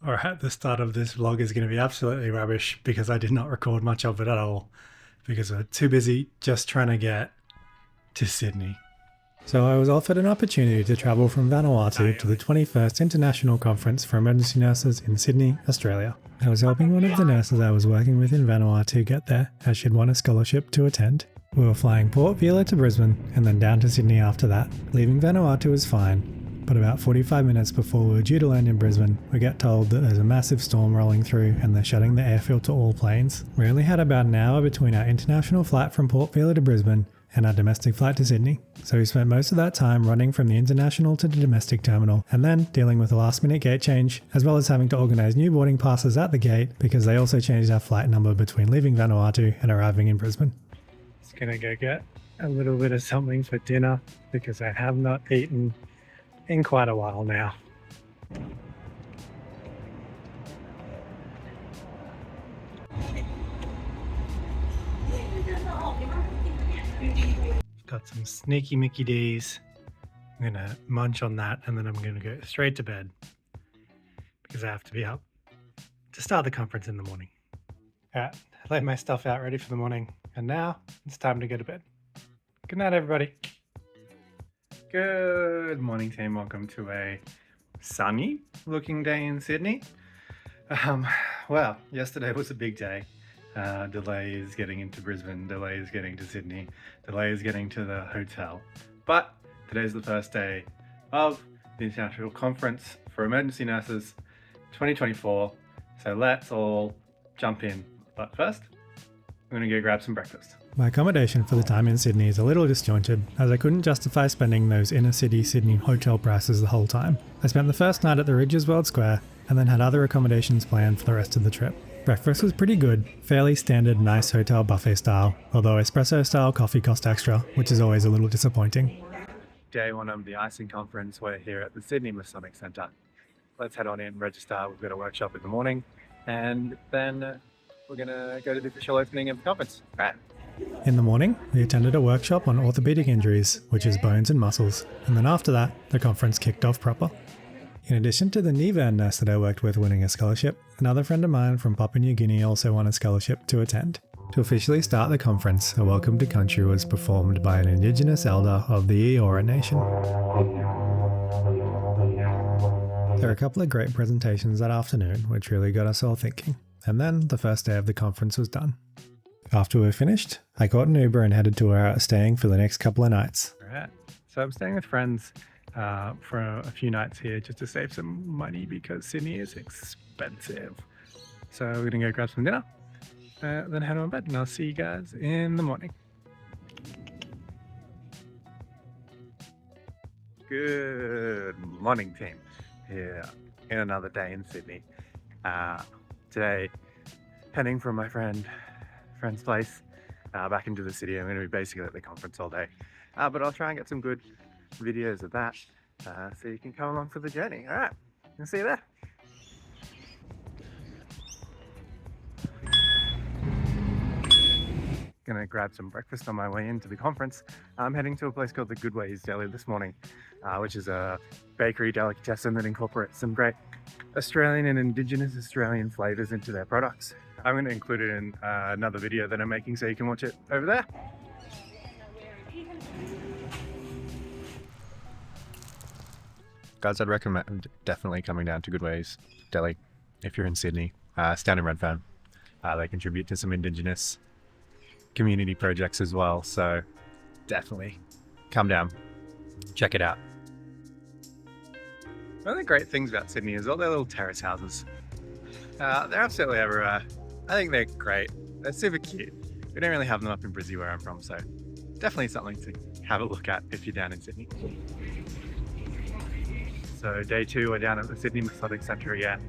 or at the start of this vlog is going to be absolutely rubbish because I did not record much of it at all because we're too busy just trying to get to Sydney. So I was offered an opportunity to travel from Vanuatu to the 21st International Conference for Emergency Nurses in Sydney, Australia. I was helping one of the nurses I was working with in Vanuatu get there, as she'd won a scholarship to attend. We were flying Port Vila to Brisbane and then down to Sydney after that. Leaving Vanuatu was fine, but about 45 minutes before we were due to land in Brisbane, we get told that there's a massive storm rolling through and they're shutting the airfield to all planes. We only had about an hour between our international flight from Port Vila to Brisbane and our domestic flight to Sydney. So we spent most of that time running from the international to the domestic terminal and then dealing with a last minute gate change, as well as having to organise new boarding passes at the gate because they also changed our flight number between leaving Vanuatu and arriving in Brisbane. Just gonna go get a little bit of something for dinner because I have not eaten in quite a while now. Got some sneaky Mickey D's. I'm gonna munch on that and then I'm gonna go straight to bed because I have to be up to start the conference in the morning. Alright, I laid my stuff out ready for the morning and now it's time to go to bed. Good night, everybody. Good morning, team. Welcome to a sunny looking day in Sydney. Well, yesterday was a big day. Delays getting into Brisbane, delays getting to Sydney, delays getting to the hotel. But today's the first day of the International Conference for Emergency Nurses 2024. So let's all jump in. But first, I'm going to go grab some breakfast. My accommodation for the time in Sydney is a little disjointed, as I couldn't justify spending those inner city Sydney hotel prices the whole time. I spent the first night at the Rydges World Square and then had other accommodations planned for the rest of the trip. Breakfast was pretty good, fairly standard nice hotel buffet style, although espresso style coffee cost extra, which is always a little disappointing. Day one of the icing conference, we're here at the Sydney Masonic Centre. Let's head on in, register, we've got a workshop in the morning, and then we're going to go to the official opening of the conference. Right. In the morning, we attended a workshop on orthopedic injuries, which is bones and muscles, and then after that, the conference kicked off proper. In addition to the Nivan nurse that I worked with winning a scholarship, another friend of mine from Papua New Guinea also won a scholarship to attend. To officially start the conference, a welcome to country was performed by an Indigenous elder of the Eora Nation. There were a couple of great presentations that afternoon, which really got us all thinking, and then the first day of the conference was done. After we were finished, I caught an Uber and headed to where I was staying for the next couple of nights. Alright, so I'm staying with friends for a few nights here just to save some money because Sydney is expensive. So we're gonna go grab some dinner, then head on bed, and I'll see you guys in the morning. Good morning, team. Here in another day in Sydney. Today, heading from my friend's place back into the city. I'm going to be basically at the conference all day, but I'll try and get some good videos of that so you can come along for the journey. All right, I'll see you there. Gonna grab some breakfast on my way into the conference. I'm heading to a place called the Goodways Deli this morning, which is a bakery delicatessen that incorporates some great Australian and Indigenous Australian flavours into their products. I'm going to include it in another video that I'm making so you can watch it over there. Guys, I'd recommend definitely coming down to Goodways Deli if you're in Sydney. It's down in Redfern. They contribute to some Indigenous community projects as well, so definitely come down, check it out. One of the great things about Sydney is all their little terrace houses. They're absolutely everywhere. I think they're great. They're super cute. We don't really have them up in Brizzy where I'm from, so definitely something to have a look at if you're down in Sydney. So day two, we're down at the Sydney Masonic Centre again.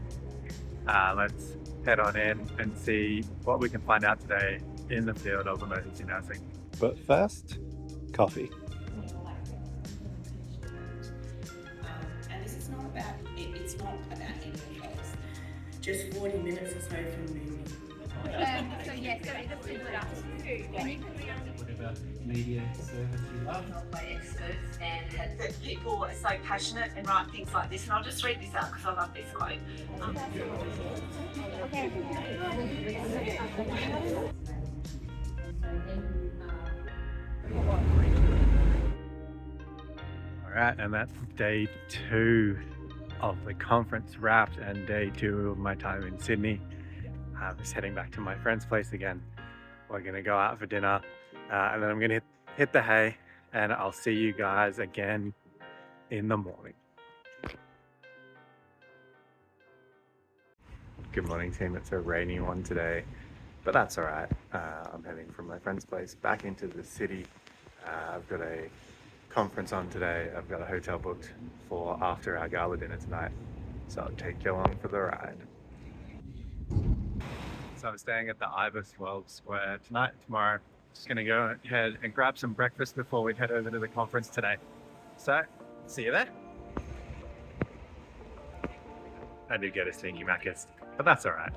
Let's head on in and see what we can find out today in the field of emergency nursing. But first, coffee. And this is not about, it's not about anything else. Just 40 minutes or so from moving. So yes, so it just with us. Whatever media service you love. By experts and that people are so passionate and write things like this. And I'll just read this out because I love this quote. All right, and that's day 2 of the conference wrapped and day 2 of my time in Sydney. I'm just heading back to my friend's place again. We're gonna go out for dinner and then I'm gonna hit the hay, and I'll see you guys again in the morning. Good morning, team. It's a rainy one today, but that's all right. I'm heading from my friend's place back into the city. I've got a conference on today. I've got a hotel booked for after our gala dinner tonight, so I'll take you along for the ride. So I'm staying at the Ibis World Square tonight, tomorrow. Just gonna go ahead and grab some breakfast before we head over to the conference today. So, see you there. I did get a stinky Macca's, but that's all right.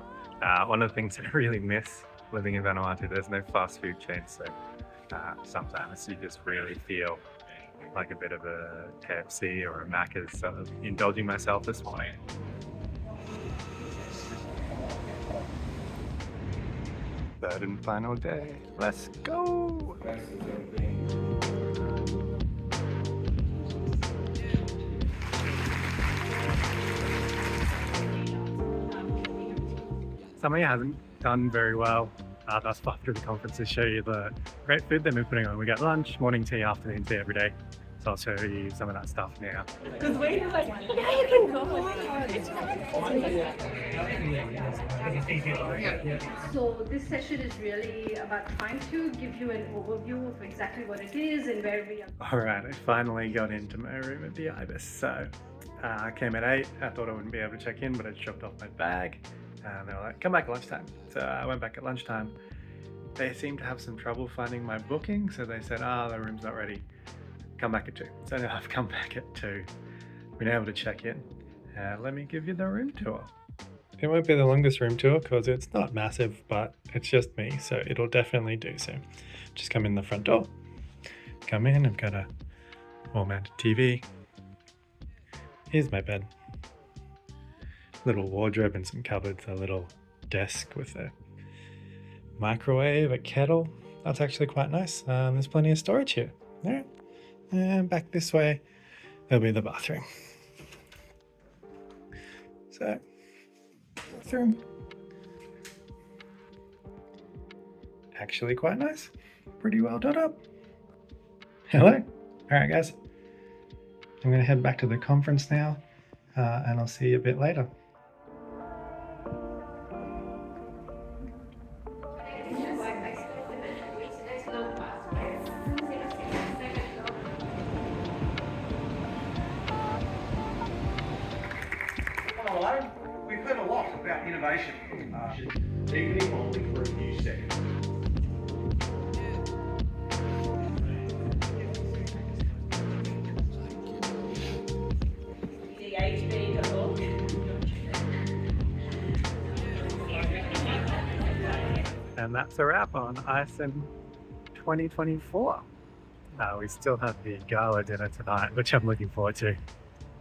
One of the things I really miss living in Vanuatu, there's no fast food chain, so sometimes you just really feel like a bit of a KFC or a Macca's, so indulging myself this morning. Third and final day. Let's go! Something hasn't done very well thus far through the conference is show you the great food they've been putting on. We got lunch, morning tea, afternoon tea every day. So I'll show you some of that stuff now. Because we're like, yeah, you can go. So this session is really about trying to give you an overview of exactly what it is and where we are. All right, I finally got into my room at the Ibis. So I came at 8. I thought I wouldn't be able to check in, but I dropped off my bag. And they were like, come back at lunchtime. So I went back at lunchtime. They seemed to have some trouble finding my booking. So they said, the room's not ready. Come back at 2. So now I've come back at 2. Been able to check in. Let me give you the room tour. It won't be the longest room tour because it's not massive, but it's just me. So it'll definitely do. So just come in the front door. Come in, I've got a wall-mounted TV. Here's my bed. Little wardrobe and some cupboards, a little desk with a microwave, a kettle. That's actually quite nice. There's plenty of storage here. All right. And back this way, there'll be the bathroom. So, bathroom. Actually quite nice. Pretty well done up. Hello. All right, guys. I'm going to head back to the conference now, and I'll see you a bit later. Hello. We've heard a lot about innovation. Evening only for a few seconds. And that's a wrap on ISIN 2024. We still have the gala dinner tonight, which I'm looking forward to.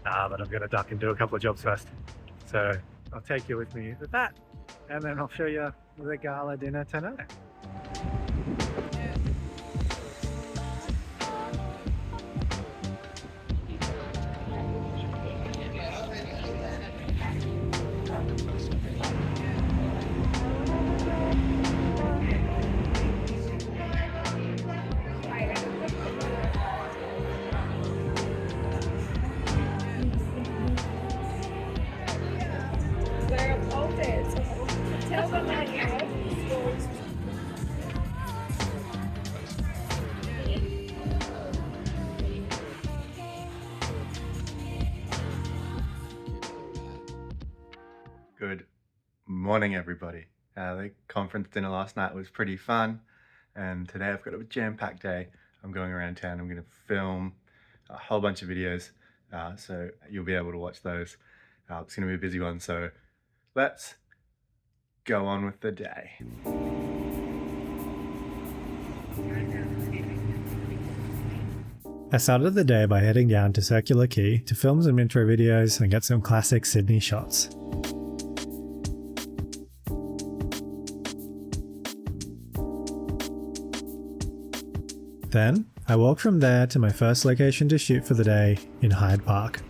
But I'm going to duck and do a couple of jobs first. So I'll take you with me to that, and then I'll show you the gala dinner tonight. Good morning, everybody. The conference dinner last night was pretty fun, and today I've got a jam-packed day. I'm going around town. I'm going to film a whole bunch of videos, so you'll be able to watch those. It's going to be a busy one, so let's go on with the day. I started the day by heading down to Circular Quay to film some intro videos and get some classic Sydney shots. Then, I walked from there to my first location to shoot for the day in Hyde Park.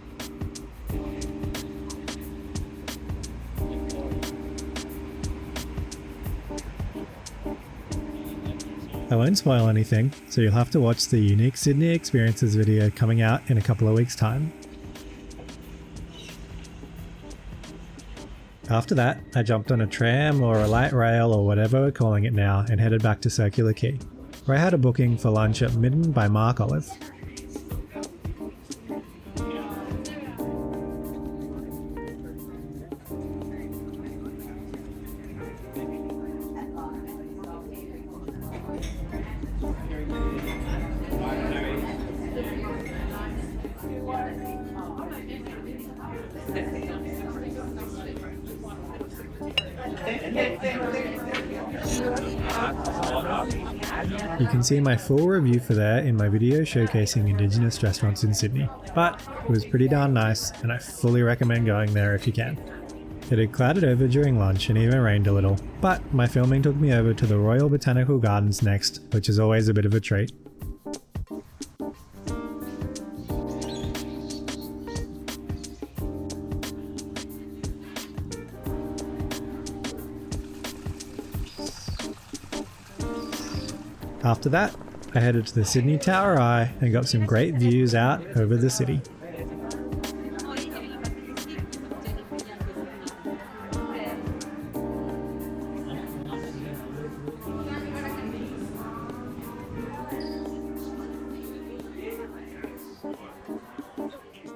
I won't spoil anything, so you'll have to watch the Unique Sydney Experiences video coming out in a couple of weeks' time. After that, I jumped on a tram or a light rail or whatever we're calling it now and headed back to Circular Quay, where I had a booking for lunch at Midden by Mark Olive. You can see my full review for that in my video showcasing Indigenous restaurants in Sydney, but it was pretty darn nice and I fully recommend going there if you can. It had clouded over during lunch and even rained a little, but my filming took me over to the Royal Botanical Gardens next, which is always a bit of a treat. After that, I headed to the Sydney Tower Eye and got some great views out over the city.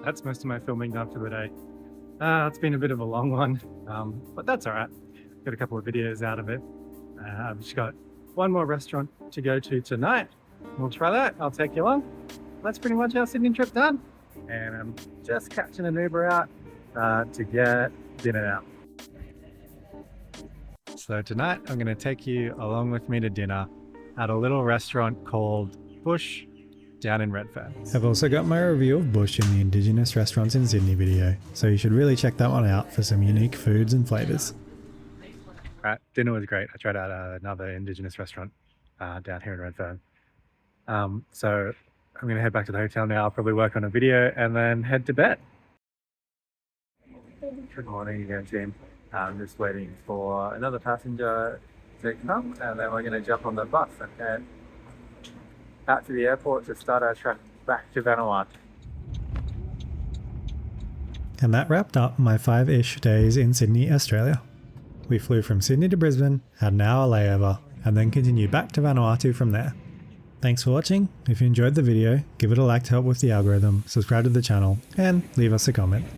That's most of my filming done for the day. It's been a bit of a long one, but that's all right. Got a couple of videos out of it. I've just got one more restaurant to go to tonight. We'll try that. I'll take you along. That's pretty much our Sydney trip done. And I'm just catching an Uber out to get dinner out. So tonight I'm going to take you along with me to dinner at a little restaurant called Bush down in Redfern. I've also got my review of Bush in the Indigenous Restaurants in Sydney video, so you should really check that one out for some unique foods and flavours. Dinner was great. I tried out another Indigenous restaurant down here in Redfern. So I'm going to head back to the hotel now. I'll probably work on a video and then head to bed. Good morning again, team. I'm just waiting for another passenger to come and then we're going to jump on the bus and head out to the airport to start our trip back to Vanuatu. And that wrapped up my 5-ish days in Sydney, Australia. We flew from Sydney to Brisbane, had an hour layover, and then continued back to Vanuatu from there. Thanks for watching. If you enjoyed the video, give it a like to help with the algorithm, subscribe to the channel, and leave us a comment.